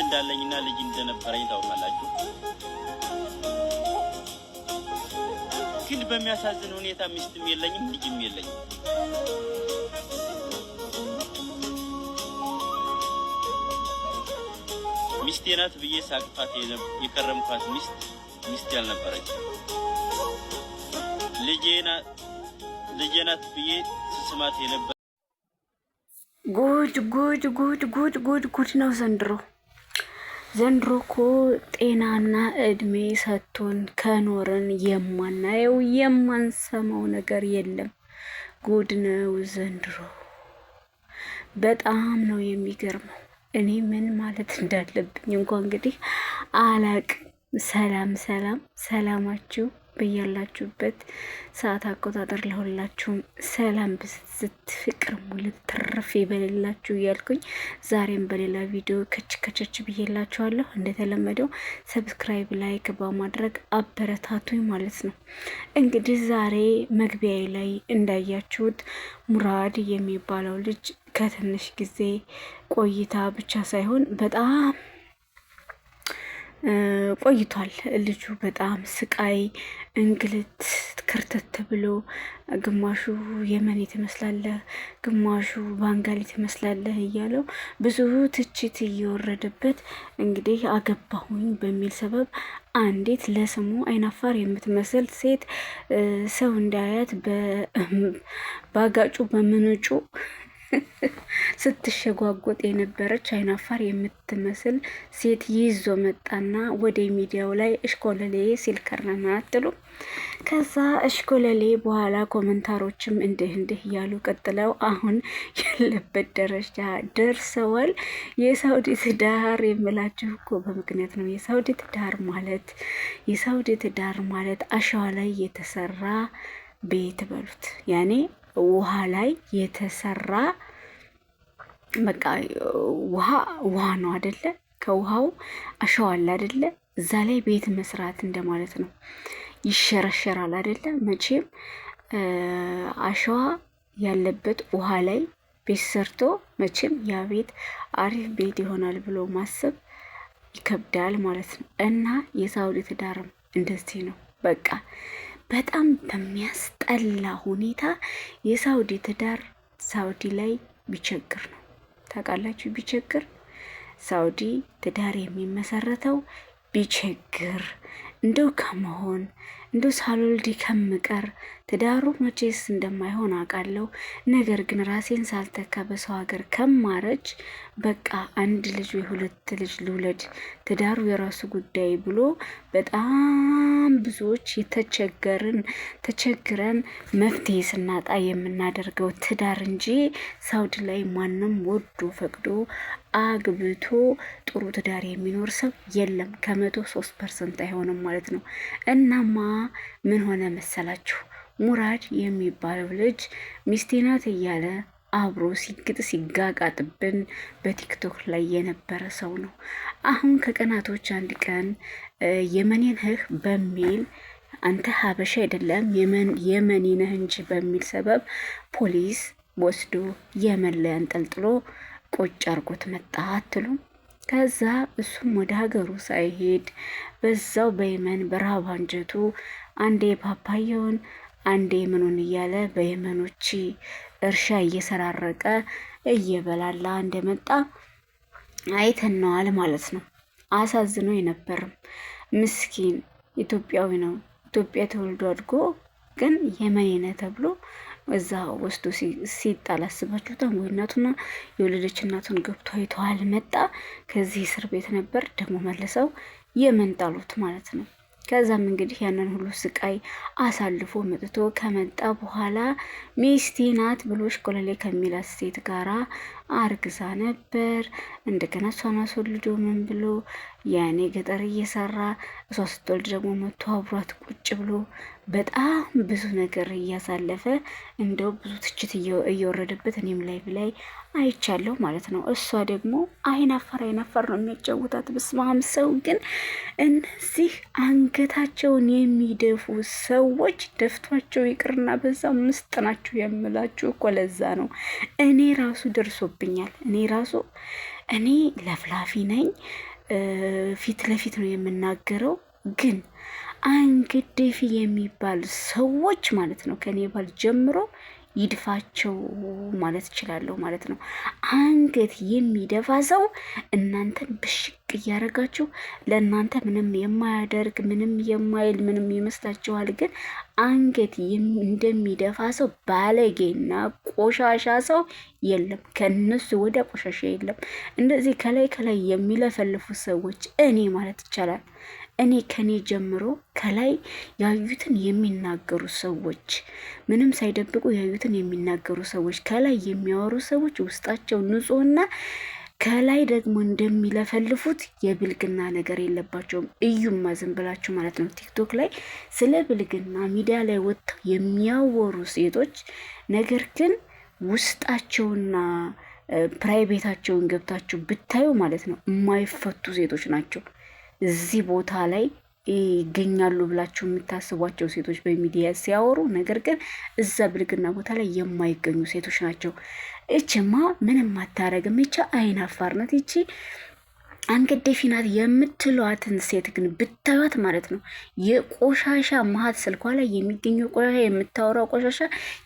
እንዳለኝና ልጅ እንደነበረኝ ታውቃላችሁ። ግን በሚያሳዝን ሁኔታ ሚስትም የለኝም ልጅም የለኝም። ሚስቴ ናት ብዬ ሳቅፋት የከረምኳት ሚስት ያልነበረች ልጄ ናት ብዬ ስስማት የነበረ ጉድ ነው ዘንድሮ እኮ ጤናና እድሜ ሰጥቶን ከኖርን የማናየው የማንሰማው ነገር የለም። ጉድ ነው ዘንድሮ። በጣም ነው የሚገርመው። እኔ ምን ማለት እንዳለብኝ እንኳን እንግዲህ አላቅም። ሰላማችሁ በያላችሁበት ሰዓት አቆጣጠር ለሁላችሁም ሰላም ብዝት ፍቅር ሙሉ ትርፍ ይበልላችሁ እያልኩኝ ዛሬም በሌላ ቪዲዮ ከች ብዬላችኋለሁ። እንደተለመደው ሰብስክራይብ፣ ላይክ በማድረግ አበረታቱኝ ማለት ነው። እንግዲህ ዛሬ መግቢያዬ ላይ እንዳያችሁት ሙራድ የሚባለው ልጅ ከትንሽ ጊዜ ቆይታ ብቻ ሳይሆን በጣም ቆይቷል። ልጁ በጣም ስቃይ፣ እንግልት ክርተት ብሎ ግማሹ የመን ትመስላለህ፣ ግማሹ ባንጋሊ ትመስላለህ እያለው ብዙ ትችት እየወረደበት እንግዲህ አገባሁኝ በሚል ሰበብ አንዲት ለስሙ አይናፋር የምትመስል ሴት ሰው እንዳያት በአጋጩ በምንጩ ስትሸጓጎጥ የነበረች አይናፋር የምትመስል ሴት ይዞ መጣና ወደ ሚዲያው ላይ እሽኮለሌ ሲል ከረና አትሉ። ከዛ እሽኮለሌ በኋላ ኮመንታሮችም እንዲህ እያሉ ቀጥለው አሁን ያለበት ደረጃ ደርሰዋል። የሳውዲ ትዳር የምላችሁ እኮ በምክንያት ነው። የሳውዲ ትዳር ማለት አሸዋ ላይ የተሰራ ቤት በሉት፣ ያኔ ውሃ ላይ የተሰራ በቃ ውሃ ነው አደለ? ከውሃው አሸዋ አለ አደለ? እዛ ላይ ቤት መስራት እንደማለት ነው። ይሸረሸራል አደለ? መቼም አሸዋ ያለበት ውሃ ላይ ቤት ሰርቶ መቼም ያ ቤት አሪፍ ቤት ይሆናል ብሎ ማሰብ ይከብዳል ማለት ነው። እና የሳውዲ ትዳርም እንደዚህ ነው። በቃ በጣም በሚያስጠላ ሁኔታ የሳውዲ ትዳር ሳውዲ ላይ ቢቸግር ነው። ታውቃላችሁ? ቢቸግር ሳውዲ ትዳር የሚመሰረተው ቢቸግር እንደው ከመሆን እንደው ሳልወልድ ከምቀር ትዳሩ መቼስ እንደማይሆን አውቃለሁ። ነገር ግን ራሴን ሳልተካ በሰው ሀገር ከማረጅ በቃ አንድ ልጅ ወይ ሁለት ልጅ ልውለድ፣ ትዳሩ የራሱ ጉዳይ ብሎ በጣም ብዙዎች ተቸግረን መፍትሄ ስናጣ የምናደርገው ትዳር እንጂ ሳውዲ ላይ ማንም ወዶ ፈቅዶ አግብቶ ጥሩ ትዳር የሚኖር ሰው የለም። 103% አይሆንም ማለት ነው። እናማ ምን ሆነ መሰላችሁ? ሙራድ የሚባለው ልጅ ሚስቴ ናት እያለ አብሮ ሲጋጋጥብን በቲክቶክ ላይ የነበረ ሰው ነው። አሁን ከቀናቶች አንድ ቀን የመኔ ነህ በሚል አንተ ሀበሻ አይደለም የመኔ ነህ እንጂ በሚል ሰበብ ፖሊስ ወስዶ የመን ላይ አንጠልጥሎ ቁጭ አርጎት መጣ አትሉ። ከዛ እሱም ወደ ሀገሩ ሳይሄድ በዛው በየመን በረሃብ አንጀቱ አንዴ ፓፓየውን አንዴ ምኑን እያለ በየመኖች እርሻ እየሰራረቀ እየበላላ እንደመጣ አይተነዋል ማለት ነው። አሳዝኖ የነበርም ምስኪን ኢትዮጵያዊ ነው። ኢትዮጵያ ተወልዶ አድጎ ግን የመኔ ተብሎ እዛ ወስዶ ሲጣል አስባችሁታል ወይ? እናቱና የወለደች እናቱን ገብቶ አይተዋል። መጣ ከዚህ እስር ቤት ነበር ደግሞ መልሰው የመን ጣሉት ማለት ነው። ከዛም እንግዲህ ያንን ሁሉ ስቃይ አሳልፎ መጥቶ ከመጣ በኋላ ሚስቴ ናት ብሎ እሽኮለሌ ከሚላት ሴት ጋራ አርግዛ ነበር። እንደገና እሷን አስወልዶ ምን ብሎ ያኔ ገጠር እየሰራ እሷ ስትወልድ ደግሞ መጥቶ አብሯት ቁጭ ብሎ በጣም ብዙ ነገር እያሳለፈ እንደው ብዙ ትችት እየወረደበት እኔም ላይ አይቻለሁ ማለት ነው። እሷ ደግሞ አይናፈር ነው የሚያጫውታት። በስማም ሰው ግን እነዚህ አንገታቸውን የሚደፉ ሰዎች ደፍቷቸው ይቅርና በዛው ምስጥ ናቸው የምላችሁ እኮ ለዛ ነው። እኔ ራሱ ደርሶብኛል። እኔ ለፍላፊ ነኝ ፊት ለፊት ነው የምናገረው። ግን አንገት ደፊ የሚባል ሰዎች ማለት ነው ከኔ ባል ጀምሮ ይድፋቸው ማለት እችላለሁ ማለት ነው። አንገት የሚደፋ ሰው እናንተን ብሽቅ እያደረጋችሁ ለእናንተ ምንም የማያደርግ ምንም የማይል ምንም ይመስላችኋል። ግን አንገት እንደሚደፋ ሰው ባለጌና ቆሻሻ ሰው የለም። ከነሱ ወደ ቆሻሻ የለም። እንደዚህ ከላይ ከላይ የሚለፈልፉ ሰዎች እኔ ማለት ይቻላል እኔ ከኔ ጀምሮ ከላይ ያዩትን የሚናገሩ ሰዎች ምንም ሳይደብቁ ያዩትን የሚናገሩ ሰዎች ከላይ የሚያወሩ ሰዎች ውስጣቸው ንጹሕና ከላይ ደግሞ እንደሚለፈልፉት የብልግና ነገር የለባቸውም። እዩማ ዝም ብላችሁ ማለት ነው። ቲክቶክ ላይ ስለ ብልግና ሚዲያ ላይ ወጥተው የሚያወሩ ሴቶች ነገር ግን ውስጣቸውና ፕራይቬታቸውን ገብታችሁ ብታዩ ማለት ነው የማይፈቱ ሴቶች ናቸው። እዚህ ቦታ ላይ ይገኛሉ ብላችሁ የምታስቧቸው ሴቶች በሚዲያ ሲያወሩ፣ ነገር ግን እዛ ብልግና ቦታ ላይ የማይገኙ ሴቶች ናቸው። እችማ ምንም አታረግም። ይቻ አይን አፋርነት ይቺ አንገት ደፊ ናት የምትሏትን ሴት ግን ብታዩት ማለት ነው የቆሻሻ መሀት ስልኳ ላይ የሚገኘው ቆሻሻ የምታወራው ቆሻሻ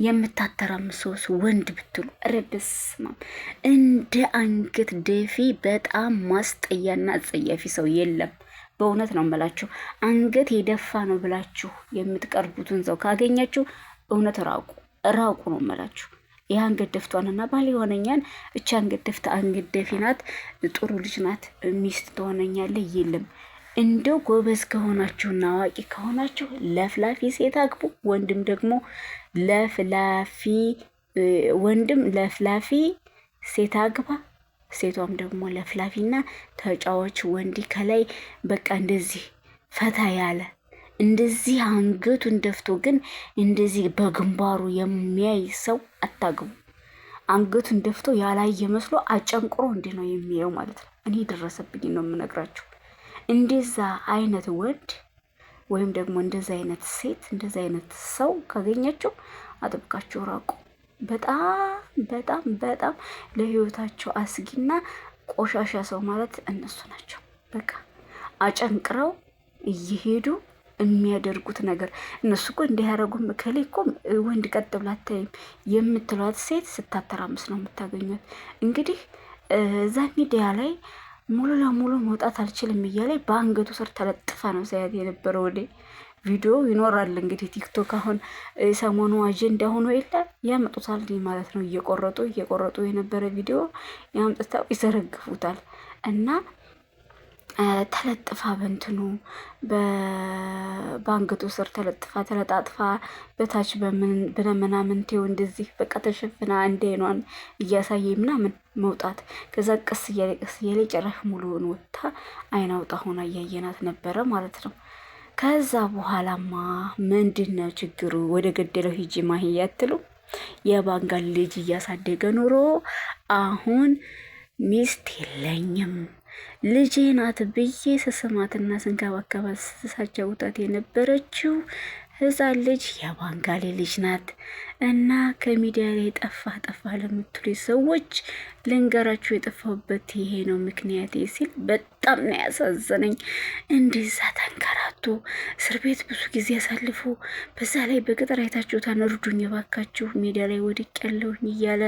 የምታተራምሰውስ ወንድ ብትሉ ረበስማ እንደ አንገት ደፊ በጣም ማስጠያና አጸያፊ ሰው የለም። በእውነት ነው የምላችሁ። አንገት የደፋ ነው ብላችሁ የምትቀርቡትን ሰው ካገኛችሁ እውነት ራቁ ነው የምላችሁ። ይህ አንገት ደፍቷንና ባል የሆነኛን እቻ አንገት ደፍታ አንገት ደፊ ናት፣ ጥሩ ልጅ ናት፣ ሚስት ትሆነኛለ የለም። እንደው ጎበዝ ከሆናችሁና አዋቂ ከሆናችሁ ለፍላፊ ሴት አግቡ። ወንድም ደግሞ ለፍላፊ ሴት አግባ። ሴቷም ደግሞ ለፍላፊና ተጫዋች ወንድ ከላይ በቃ እንደዚህ ፈታ ያለ እንደዚህ አንገቱን ደፍቶ ግን እንደዚህ በግንባሩ የሚያይ ሰው አታግቡ። አንገቱን ደፍቶ ያላየ መስሎ አጨንቅሮ እንዲህ ነው የሚያየው ማለት ነው። እኔ ደረሰብኝ ነው የምነግራችሁ። እንደዛ አይነት ወንድ ወይም ደግሞ እንደዛ አይነት ሴት እንደዛ አይነት ሰው ካገኛችሁ አጥብቃችሁ ራቁ። በጣም በጣም በጣም ለህይወታቸው አስጊና ቆሻሻ ሰው ማለት እነሱ ናቸው። በቃ አጨንቅረው እየሄዱ የሚያደርጉት ነገር እነሱ እኮ እንዲያደርጉም ከሌ እኮ ወንድ ቀጥ ብላ አታይም የምትሏት ሴት ስታተራምስ ነው የምታገኙት። እንግዲህ እዛ ሚዲያ ላይ ሙሉ ለሙሉ መውጣት አልችልም እያለ በአንገቱ ስር ተለጥፋ ነው ሳያት የነበረው። ወደ ቪዲዮ ይኖራል እንግዲህ ቲክቶክ አሁን ሰሞኑ አጀንዳ ሆኖ የለ ያመጡታል ማለት ነው። እየቆረጡ የነበረ ቪዲዮ ያምጥታው ይዘረግፉታል እና ተለጥፋ በእንትኑ በአንገቱ ስር ተለጣጥፋ በታች በምናምንቴው እንደዚህ በቃ ተሸፍና አንዴኗን እያሳየ ምናምን መውጣት። ከዛ ቀስ እያለ ጭራሽ ሙሉውን ወጥታ አይን አውጣ ሆና እያየናት ነበረ ማለት ነው። ከዛ በኋላማ ምንድነው ችግሩ? ወደ ገደለው ሂጂ ማሂ ያትሉ የባንጋል ልጅ እያሳደገ ኑሮ አሁን ሚስት የለኝም ልጄ ናት ብዬ ስስማትና ስንከባከባት ስሳጫውታት የነበረችው ህፃን ልጅ የባንጋሌ ልጅ ናት እና ከሚዲያ ላይ ጠፋ ለምትሉ ሰዎች ልንገራችሁ የጠፋሁበት ይሄ ነው ምክንያቴ ሲል በጣም ነው ያሳዘነኝ። እንደዛ ተንከራቶ እስር ቤት ብዙ ጊዜ ያሳልፎ በዛ ላይ በቅጥር አይታችሁታን እርዱኝ የባካችሁ ሚዲያ ላይ ወድቅ ያለሁኝ እያለ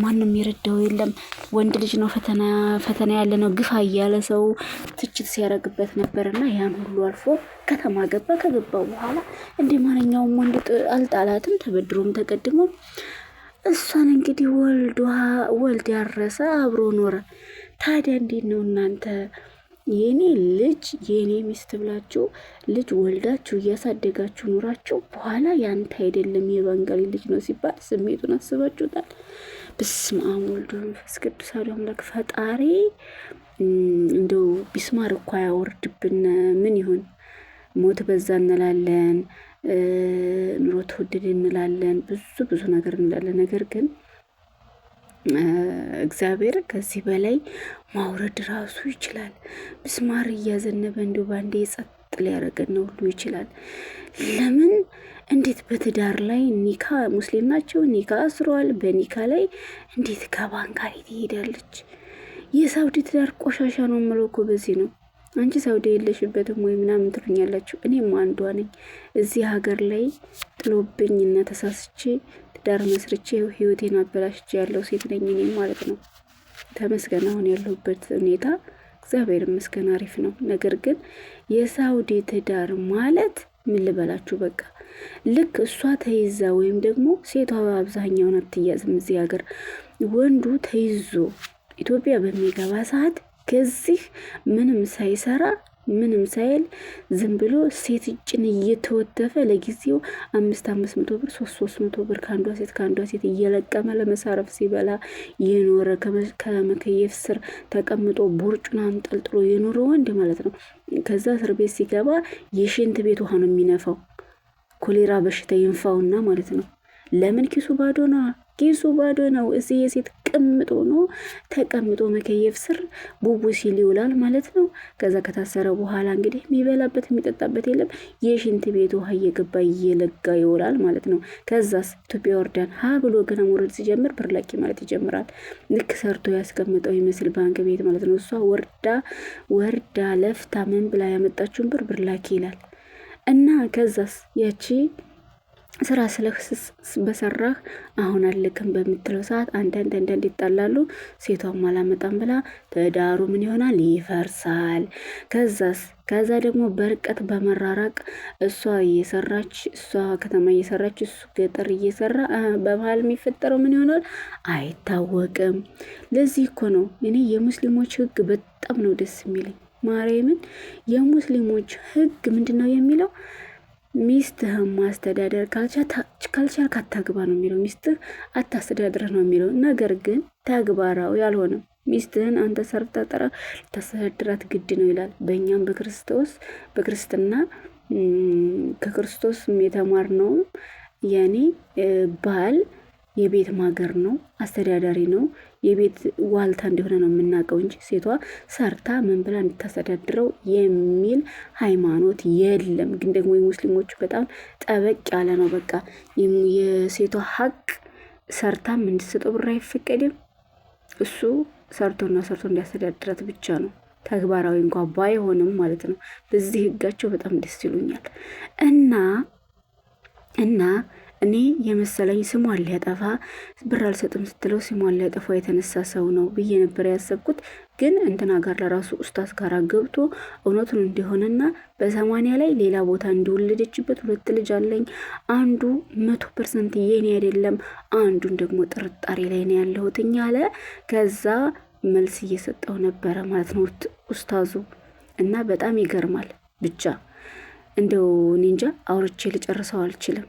ማንም የረዳው የለም። ወንድ ልጅ ነው ፈተና ያለ ነው ግፋ እያለ ሰው ትችት ሲያረግበት ነበርና ያን ሁሉ አልፎ ከተማ ገባ። ከገባው በኋላ እንደ ማንኛውም ወንድ አልጣላትም። ተበድሮም ተቀድሞ እሷን እንግዲህ ወልድ ያረሰ አብሮ ኖረ። ታዲያ እንዴት ነው እናንተ የኔ ልጅ የኔ ሚስት ብላችሁ ልጅ ወልዳችሁ እያሳደጋችሁ ኑራችሁ በኋላ ያንተ አይደለም የባንጋሊ ልጅ ነው ሲባል ስሜቱን አስባችሁታል? በስመ አብ ወወልድ ወመንፈስ ቅዱስ አሐዱ አምላክ። ፈጣሪ እንደው ቢስማር እኮ ያወርድብን። ምን ይሁን ሞት በዛ እንላለን፣ ኑሮ ተወደደ እንላለን፣ ብዙ ነገር እንላለን። ነገር ግን እግዚአብሔር ከዚህ በላይ ማውረድ ራሱ ይችላል። ምስማር እያዘነበ እንዲሁ ባንዴ ጸጥ ሊያደርገን ሁሉ ይችላል። ለምን እንዴት በትዳር ላይ ኒካ ሙስሊም ናቸው ኒካ አስረዋል። በኒካ ላይ እንዴት ከባንጋሊ ትሄዳለች? የሳውዲ ትዳር ቆሻሻ ነው የምለው እኮ በዚህ ነው። አንቺ ሳውዲ የለሽበትም ወይ ምናምን ትሉኛላችሁ። እኔም አንዷ ነኝ። እዚህ ሀገር ላይ ጥሎብኝ እና ተሳስቼ ትዳር መስርቼ ህይወቴን አበላሽቼ ያለው ሴት ነኝ እኔ ማለት ነው። ተመስገን አሁን ያለሁበት ሁኔታ እግዚአብሔር ይመስገን አሪፍ ነው። ነገር ግን የሳውዲ ትዳር ማለት ምን ልበላችሁ፣ በቃ ልክ እሷ ተይዛ ወይም ደግሞ ሴቷ አብዛኛውን አትያዝም እዚህ ሀገር፣ ወንዱ ተይዞ ኢትዮጵያ በሚገባ ሰዓት ከዚህ ምንም ሳይሰራ ምንም ሳይል ዝም ብሎ ሴት እጭን እየተወተፈ ለጊዜው 500 ብር 300 ብር ከአንዷ ሴት እየለቀመ ለመሳረፍ ሲበላ የኖረ ከመከየፍ ስር ተቀምጦ ቦርጩን አንጠልጥሎ የኖረ ወንድ ማለት ነው። ከዛ እስር ቤት ሲገባ የሽንት ቤት ውሃ ነው የሚነፋው። ኮሌራ በሽታ ይንፋውና ማለት ነው። ለምን? ኪሱ ባዶ ነው። ኪሱ ባዶ ነው። እዚህ የሴት ቅምጦ ነው ተቀምጦ መከየፍ ስር ቡቡ ሲል ይውላል ማለት ነው። ከዛ ከታሰረ በኋላ እንግዲህ የሚበላበት የሚጠጣበት የለም። የሽንት ቤት ውሃ እየገባ እየለጋ ይውላል ማለት ነው። ከዛስ ኢትዮጵያ ወርዳን ሀ ብሎ ገና መውረድ ሲጀምር ብር ላኪ ማለት ይጀምራል። ልክ ሰርቶ ያስቀምጠው ይመስል ባንክ ቤት ማለት ነው። እሷ ወርዳ ለፍታ ምን ብላ ያመጣችውን ብር ላኪ ይላል እና ከዛስ ያቺ ስራ በሰራህ አሁን አልክም በምትለው ሰዓት አንዳንድ ይጣላሉ። ሴቷም አላመጣም ብላ ትዳሩ ምን ይሆናል? ይፈርሳል። ከዛ ደግሞ በርቀት በመራራቅ እሷ ከተማ እየሰራች እሱ ገጠር እየሰራ በመሀል የሚፈጠረው ምን ይሆናል? አይታወቅም። ለዚህ እኮ ነው እኔ የሙስሊሞች ህግ በጣም ነው ደስ የሚለኝ። ማርያምን የሙስሊሞች ህግ ምንድን ነው የሚለው? ሚስትህን ማስተዳደር ካልቻልክ አታግባ ነው የሚለው። ሚስትህ አታስተዳድርህ ነው የሚለው። ነገር ግን ተግባራዊ አልሆነም። ሚስትህን አንተ ሰርተህ ልታስተዳድራት ግድ ነው ይላል። በእኛም በክርስትና ከክርስቶስ የተማርነው ያኔ ባል የቤት ማገር ነው፣ አስተዳዳሪ ነው፣ የቤት ዋልታ እንደሆነ ነው የምናውቀው እንጂ ሴቷ ሰርታ ምን ብላ እንድታስተዳድረው የሚል ሃይማኖት የለም። ግን ደግሞ የሙስሊሞቹ በጣም ጠበቅ ያለ ነው። በቃ የሴቷ ሀቅ ሰርታም እንድትሰጠው ብር አይፈቀድም። እሱ ሰርቶ እንዲያስተዳድራት ብቻ ነው። ተግባራዊ እንኳ ባይሆንም ማለት ነው። በዚህ ህጋቸው በጣም ደስ ይሉኛል እና እኔ የመሰለኝ ስሟን ሊያጠፋ ብር አልሰጥም ስትለው ስሟን ሊያጠፋ የተነሳ ሰው ነው ብዬ ነበር ያሰብኩት። ግን እንትና ጋር ለራሱ ኡስታዝ ጋር ገብቶ እውነቱን እንደሆነና በ80 ላይ ሌላ ቦታ እንደወለደችበት 2 ልጅ አለኝ፣ አንዱ 100% የኔ አይደለም፣ አንዱን ደግሞ ጥርጣሬ ላይ ነው ያለሁትኝ አለ። ከዛ መልስ እየሰጠው ነበረ ማለት ነው ኡስታዙ እና በጣም ይገርማል። ብቻ እንደው ኒንጃ አውርቼ ልጨርሰው አልችልም።